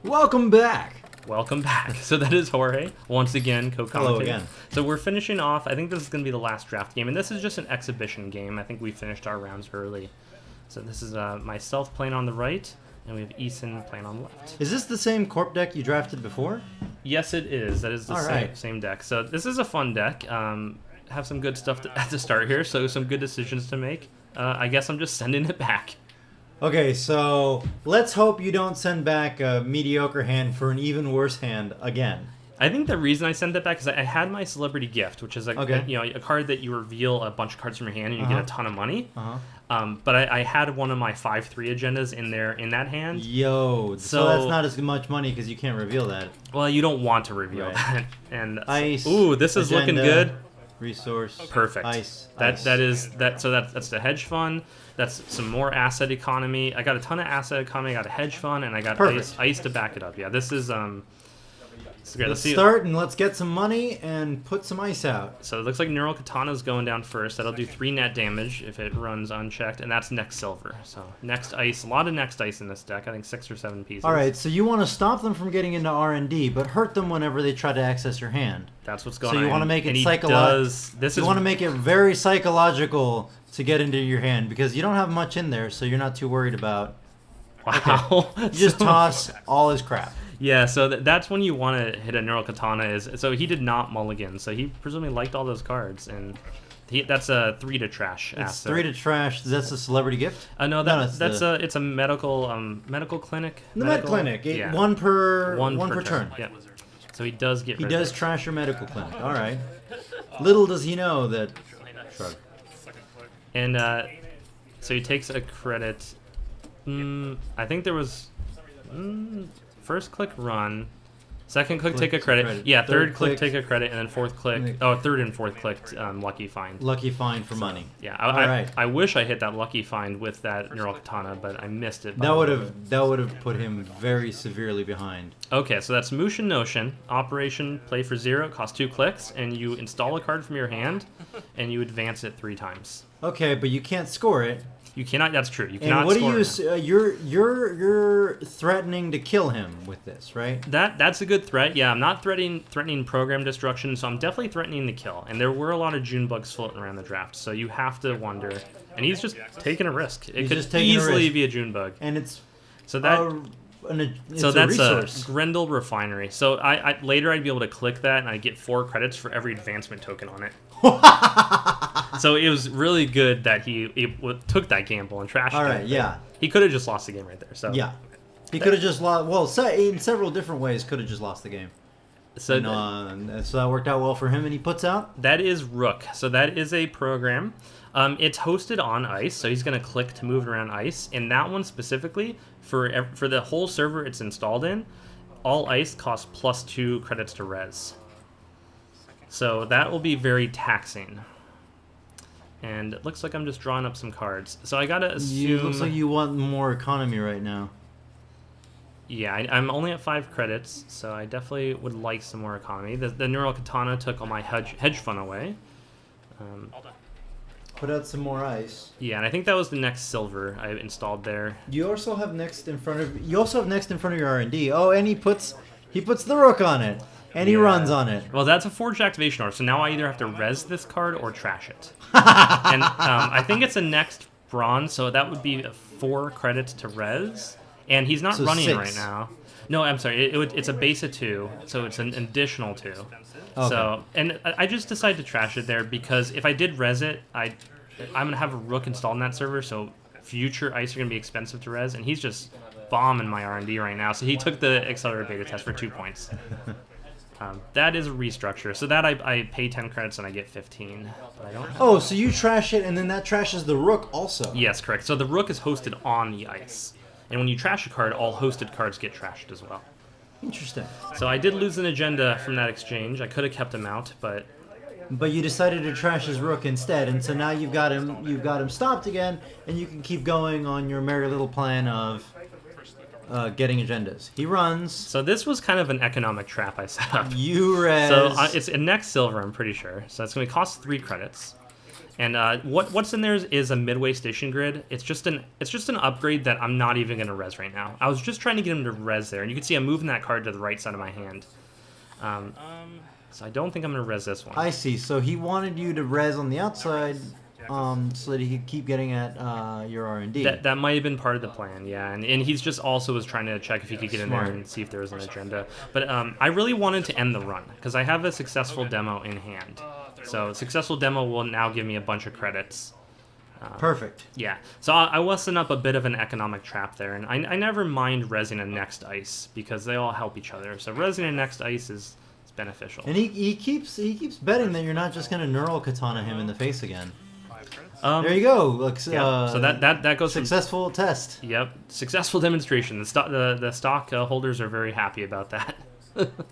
Welcome back. Welcome back. So that is Jorge, once again, co-commentating. Hello again. So we're finishing off, I think this is going to be the last draft game, and this is just an exhibition game. I think we finished our rounds early. So this is myself playing on the right, and we have Eason playing on the left. Is this the same corp deck you drafted before? Yes, it is. That is the same deck. So this is a fun deck. Have some good stuff at the start here, so some good decisions to make. I guess I'm just sending it back. Okay, so let's hope you don't send back a mediocre hand for an even worse hand again. I think the reason I sent that back is I had my celebrity gift, which is a card that you reveal a bunch of cards from your hand and you get a ton of money. But I had one of my 5/3 agendas in that hand. Yo, so that's not as much money because you can't reveal that. Well, you don't want to reveal that. And ice. Ooh, this is agenda, looking good. Resource. Perfect. Ice. That's the hedge fund. That's some more asset economy. I got a ton of asset economy. I got a hedge fund, and I got ice to back it up. Yeah, this is great. Let's start and let's get some money and put some ice out. So it looks like Neural Katana's going down first. That'll do 3 net damage if it runs unchecked, and that's next silver. So next ice, a lot of next ice in this deck. I think 6 or 7 pieces. All right, so you want to stop them from getting into R&D, but hurt them whenever they try to access your hand. That's what's going on. So you want to make it psychological. You want to make it very psychological to get into your hand because you don't have much in there, so you're not too worried about. Wow. Okay. You just toss all his crap. Yeah, so that's when you want to hit a Neural Katana. So he did not mulligan, so he presumably liked all those cards, and that's a 3 to trash. It's 3 to trash. That's a celebrity gift? No, it's a medical clinic. The med clinic. Yeah. One per turn. Yeah. So he does get. He does trash your medical clinic. All right. Little does he know that. Shrug. And so he takes a credit. I think there was. First click run, second click take a credit. Yeah, third click take a credit, and then fourth click. Oh, third and fourth click lucky find. Lucky find for money. Yeah, I wish I hit that lucky find with that Neural Katana, but I missed it. That would have put him very severely behind. Okay, so that's Mushin Notion. Operation play for 0. It costs 2 clicks, and you install a card from your hand, and you advance it 3 times. Okay, but you can't score it. You cannot. That's true. You cannot. And what score do you? You're threatening to kill him with this, right? That's a good threat. Yeah, I'm not threatening program destruction, so I'm definitely threatening the kill. And there were a lot of June bugs floating around the draft, so you have to wonder. And he's just taking a risk. It could easily be a June bug. And it's so that. That's a Grendel Refinery. So later I'd be able to click that, and I get 4 credits for every advancement token on it. So it was really good that he took that gamble and trashed it. All right, yeah. He could have just lost the game right there. So yeah, he could have just lost. Well, in several different ways, could have just lost the game. So so that worked out well for him, and he puts out. That is Rook. So that is a program. It's hosted on ice, so he's going to click to move it around ice. And that one specifically, for the whole server it's installed in, all ice costs +2 credits to res. So that will be very taxing. And it looks like I'm just drawing up some cards. So I got to assume... It looks like you want more economy right now. Yeah, I'm only at 5 credits, so I definitely would like some more economy. The Neural Katana took all my hedge fund away. Put out some more ice. Yeah, and I think that was the next silver I installed there. You also have next in front of your R&D. Oh, and he puts the Rook on it, and he runs on it. Well, that's a forged activation order, so now I either have to res this card or trash it. And I think it's a next bronze, so that would be 4 credits to res. And he's not running 6. right now. No, I'm sorry. It's a base of 2, so it's an additional 2. Okay. So, and I just decided to trash it there because if I did res it, I'm gonna have a Rook installed in that server, so future ice are gonna be expensive to res, and he's just bombing my R&D right now. So he took the accelerated beta test for 2 points. That is a restructure. So that I pay 10 credits and I get 15. But I don't. Oh, so you trash it, and then that trashes the Rook also. Yes, correct. So the Rook is hosted on the ice. And when you trash a card, all hosted cards get trashed as well. Interesting. So I did lose an agenda from that exchange. I could have kept him out, but you decided to trash his Rook instead, and so now you've got him stopped again, and you can keep going on your merry little plan of getting agendas. He runs. So this was kind of an economic trap I set up. You res. So it's a next silver, I'm pretty sure. So it's going to cost 3 credits. And what's in there is a midway station grid. It's just an upgrade that I'm not even gonna res right now. I was just trying to get him to res there, and you can see I'm moving that card to the right side of my hand. So I don't think I'm gonna res this one. I see. So he wanted you to res on the outside, so that he could keep getting at your R&D. That might have been part of the plan, yeah. And he's just also was trying to check if he could get in there and see if there was an agenda. But I really wanted to end the run because I have a successful demo in hand. So successful demo will now give me a bunch of credits. Perfect. Yeah. So I was setting up a bit of an economic trap there, and I never mind resing a next ice because they all help each other. So resing a next ice is beneficial. And he keeps betting that you're not just gonna neural katana him in the face again. There you go. Look, so that goes successful test. Yep, successful demonstration. The stock holders are very happy about that.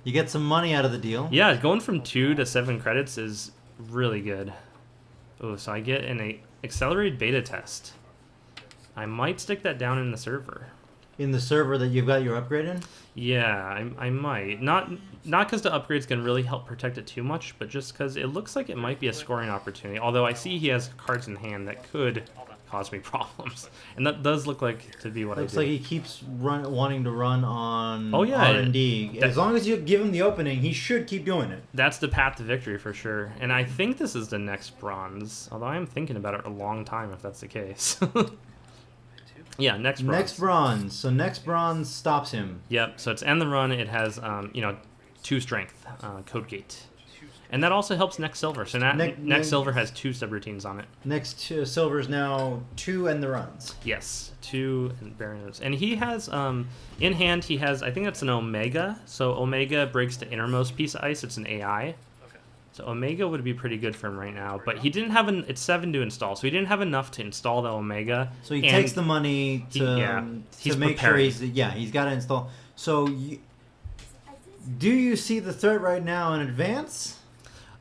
You get some money out of the deal. Yeah, going from 2 to 7 credits is really good. Oh, so I get an accelerated beta test. I might stick that down in the server. In the server that you've got your upgrade in? Yeah, I might. Not because the upgrades can really help protect it too much, but just because it looks like it might be a scoring opportunity. Although I see he has cards in hand that could cause me problems. And that does look like to be what I do. Looks like he keeps wanting to run on yeah, R&D. As long as you give him the opening, he should keep doing it. That's the path to victory for sure. And I think this is the next bronze. Although I am thinking about it a long time if that's the case. Yeah, next bronze. Next bronze. So next bronze stops him. Yep, so it's end the run. It has, 2 strength, code gate. And that also helps next silver. So next silver has 2 subroutines on it. Next silver is now 2 end the runs. Yes, 2 barriers. And he has, in hand, he has, I think that's an Omega. So Omega breaks the innermost piece of ice. It's an AI. So Omega would be pretty good for him right now, but he didn't have it's 7 to install, so he didn't have enough to install the Omega. So he takes the money to make preparing. sure he's got to install. So do you see the threat right now in advance?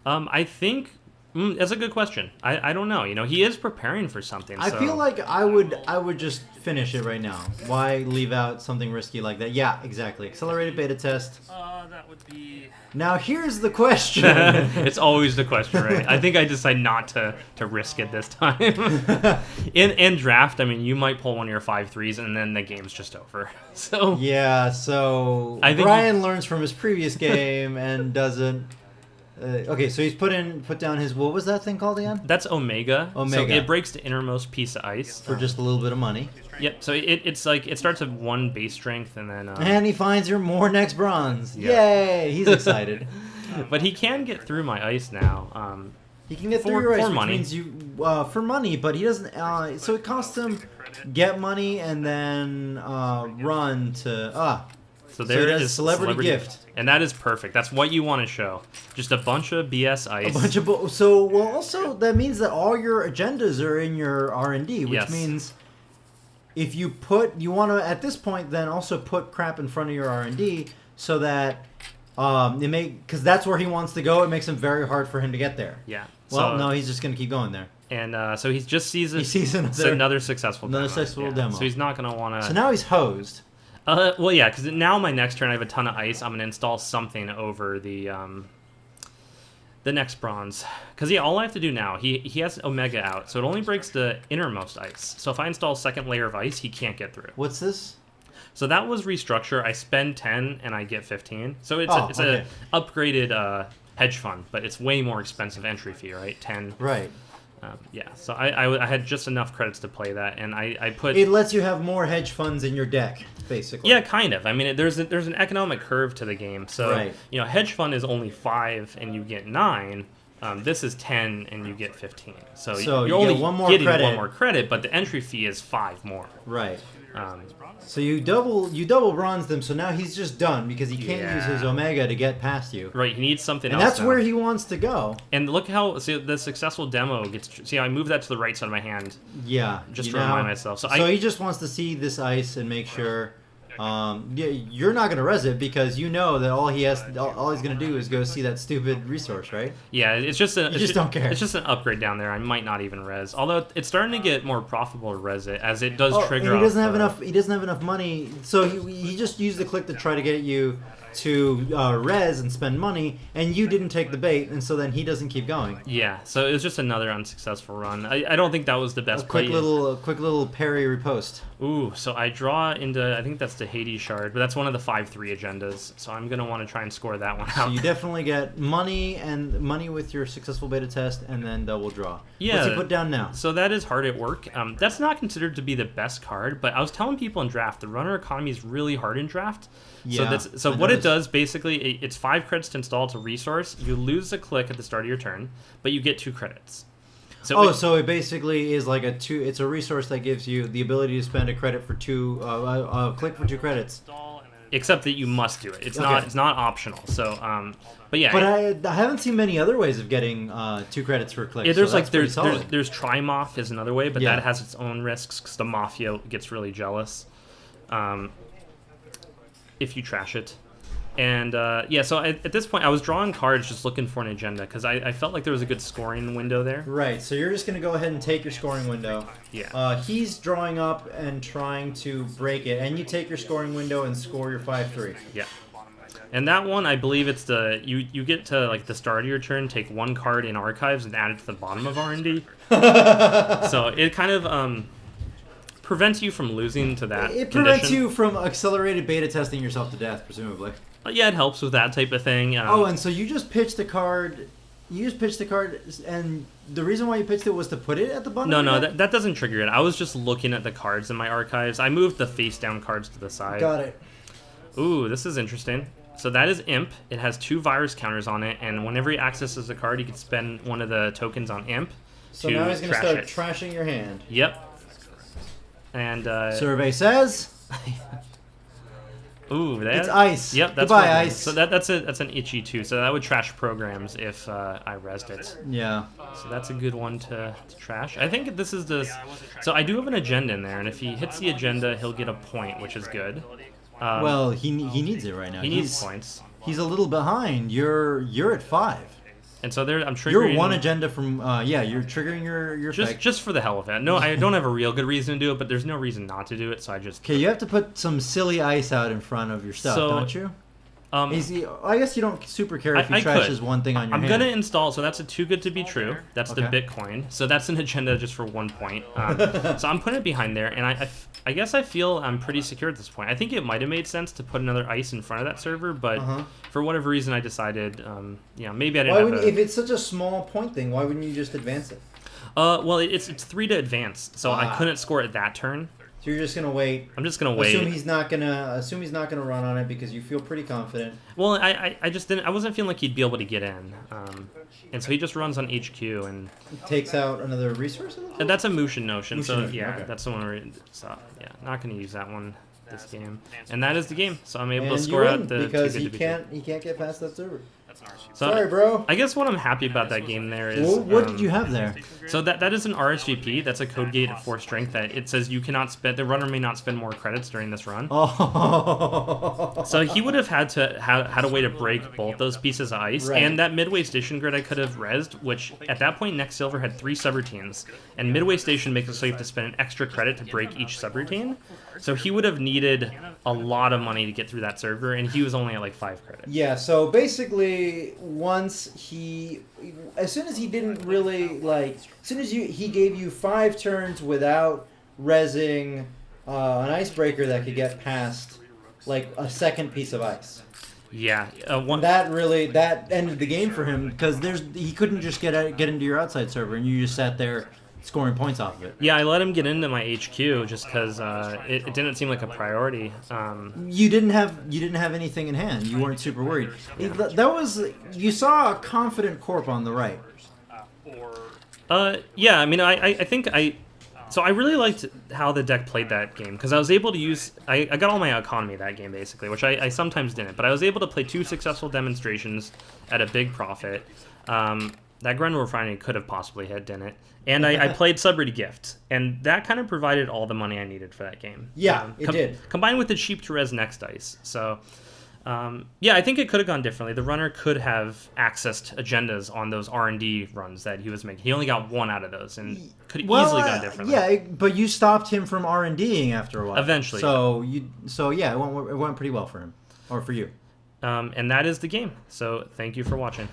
I think that's a good question. I don't know. He is preparing for something. I feel like I would just finish it right now. Why leave out something risky like that? Yeah, exactly. Accelerated beta test. That would be. Now here's the question. It's always the question, right? I think I decide not to risk it this time. in draft, I mean, you might pull one of your 5-3s, and then the game's just over. So yeah. So I think Brian learns from his previous game and doesn't. Okay, so he's put down his, what was that thing called again? That's Omega. Omega. So it breaks the innermost piece of ice for just a little bit of money. Yep. So it's like it starts with 1 base strength and then. And he finds your more next bronze. Yep. Yay! He's excited. But he can get through my ice now. He can get through your ice, for which money. means for money, but he doesn't. So it costs him get money and then run to So there it is, celebrity gift. And that is perfect. That's what you want to show. Just a bunch of BS ice. A bunch of also that means that all your agendas are in your R&D, which means if you want to at this point then also put crap in front of your R&D so that because that's where he wants to go. It makes him very hard for him to get there. Yeah. Well, no, he's just going to keep going there. And so he just sees another successful demo. So he's not going to want to. So now he's hosed. Well, yeah, because now my next turn I have a ton of ice. I'm going to install something over the next bronze. Because, yeah, all I have to do now, he has Omega out, so it only breaks the innermost ice. So if I install a second layer of ice, he can't get through. What's this? So that was restructure. I spend 10 and I get 15. So it's a upgraded hedge fund, but it's way more expensive entry fee, right? 10. Right. Yeah, so I had just enough credits to play that, and I put. It lets you have more hedge funds in your deck, basically. Yeah, kind of. I mean, there's an economic curve to the game. So hedge fund is only 5 and you get 9. This is 10 and you get 15. So you're only getting one more credit, but the entry fee is 5 more. Right. So you double bronze them. So now he's just done because he can't use his Omega to get past you. Right. He needs something else. And that's where he wants to go. And look how the successful demo gets. See, I moved that to the right side of my hand. Yeah. Just to remind myself. So he just wants to see this ice and make sure. You're not gonna res it because you know that all he's gonna do is go see that stupid resource, right? Yeah, you just don't care. It's just an upgrade down there. I might not even res, although it's starting to get more profitable to res it as it does trigger. And he doesn't have enough. He doesn't have enough money, so he just used the click to try to get you to res and spend money, and you didn't take the bait, and so then he doesn't keep going. Yeah, so it was just another unsuccessful run. I don't think that was the best quick play. little parry riposte. Ooh, so I draw into, I think that's the Hades shard, but that's one of the 5-3 agendas, so I'm going to want to try and score that one out. So you definitely get money with your successful beta test, and then double draw. Yeah. What's he put down now? So that is hard at work. That's not considered to be the best card, but I was telling people in draft, the runner economy is really hard in draft. Yeah, so what it does, basically, it's 5 credits to install. It's a resource. You lose a click at the start of your turn, but you get 2 credits. So it basically is like it's a resource that gives you the ability to spend a credit for a click for 2 credits. Except that you must do it. It's not optional. So, but yeah. But I haven't seen many other ways of getting 2 credits for a click. Yeah, there's so there's Trimoff is another way, but that has its own risks because the Mafia gets really jealous if you trash it. And so at this point, I was drawing cards just looking for an agenda because I felt like there was a good scoring window there. Right, so you're just going to go ahead and take your scoring window. Yeah. He's drawing up and trying to break it, and you take your scoring window and score your 5-3. Yeah. And that one, I believe it's you get to like the start of your turn, take 1 card in archives and add it to the bottom of R&D. So it kind of prevents you from losing to that. It prevents you from accelerated beta testing yourself to death, presumably. Yeah, it helps with that type of thing. And so you just pitched a card. And the reason why you pitched it was to put it at the bottom? No, that doesn't trigger it. I was just looking at the cards in my archives. I moved the face-down cards to the side. Got it. Ooh, this is interesting. So that is Imp. It has 2 virus counters on it, and whenever he accesses a card, he can spend one of the tokens on Imp So now he's going to start trashing your hand. Yep. And survey says... Ooh, it's ice. Yep, that's goodbye, ice. So that's an itchy too. So that would trash programs if I rezzed it. Yeah. So that's a good one to trash. I think this is the. So I do have an agenda in there, and if he hits the agenda, he'll get a point, which is good. Well, he needs it right now. He needs points. He's a little behind. You're at 5. And so there, I'm triggering. You're 1 agenda from. You're triggering your. Just for the hell of it. No, I don't have a real good reason to do it, but there's no reason not to do it. So I just. Okay, you have to put some silly ice out in front of your stuff, don't you? I guess you don't super care if he trashes one thing on your hand. I'm gonna install. So that's a too good to be true. That's the Bitcoin. So that's an agenda just for 1 point. So I'm putting it behind there, and I guess I feel I'm pretty secure at this point. I think it might have made sense to put another ice in front of that server, but for whatever reason I decided, maybe I didn't. If it's such a small point thing, why wouldn't you just advance it? Well, it's 3 to advance, so I couldn't score it that turn. So you're just gonna wait. I'm just gonna wait. Assume he's not gonna run on it because you feel pretty confident. Well, I just didn't. I wasn't feeling like he'd be able to get in, and so he just runs on HQ and takes out another resource. And that's a Mushin Notion. So Notion, yeah, okay. that's the one. Not gonna use that one this game. And that is the game. So I'm able to score out the because he can't get past that server. So sorry, bro. I guess what I'm happy about that game there is... Well, what did you have there? So that is an RSVP. That's a code gate at 4 strength that it says you cannot spend... The runner may not spend more credits during this run. Oh. So he would have had a way to break both those pieces of ice. Right. And that Midway Station grid I could have rezzed, which at that point Next Silver had 3 subroutines. And Midway Station makes it so you have to spend an extra credit to break each subroutine. So he would have needed a lot of money to get through that server, and he was only at like 5 credits. Yeah, so basically, as soon as he gave you 5 turns without rezzing an icebreaker that could get past like a second piece of ice. Yeah, that ended the game for him because he couldn't just get into your outside server, and you just sat there scoring points off of it. Yeah, I let him get into my HQ just because it didn't seem like a priority. You didn't have anything in hand. You weren't super worried. You saw a confident corp on the right. Yeah, I mean, I think so I really liked how the deck played that game because I was able to use... I got all my economy that game, basically, which I sometimes didn't. But I was able to play 2 successful demonstrations at a big profit. That Grundle Refinery could have possibly hit, didn't it? And I played Subready Gift, and that kind of provided all the money I needed for that game. Yeah, it did. Combined with the cheap to res next dice. So, yeah, I think it could have gone differently. The runner could have accessed agendas on those R&D runs that he was making. He only got 1 out of those, and could have easily gone differently. Yeah, but you stopped him from R&Ding after a while. Eventually. So yeah, it went pretty well for him, or for you. And that is the game. So thank you for watching.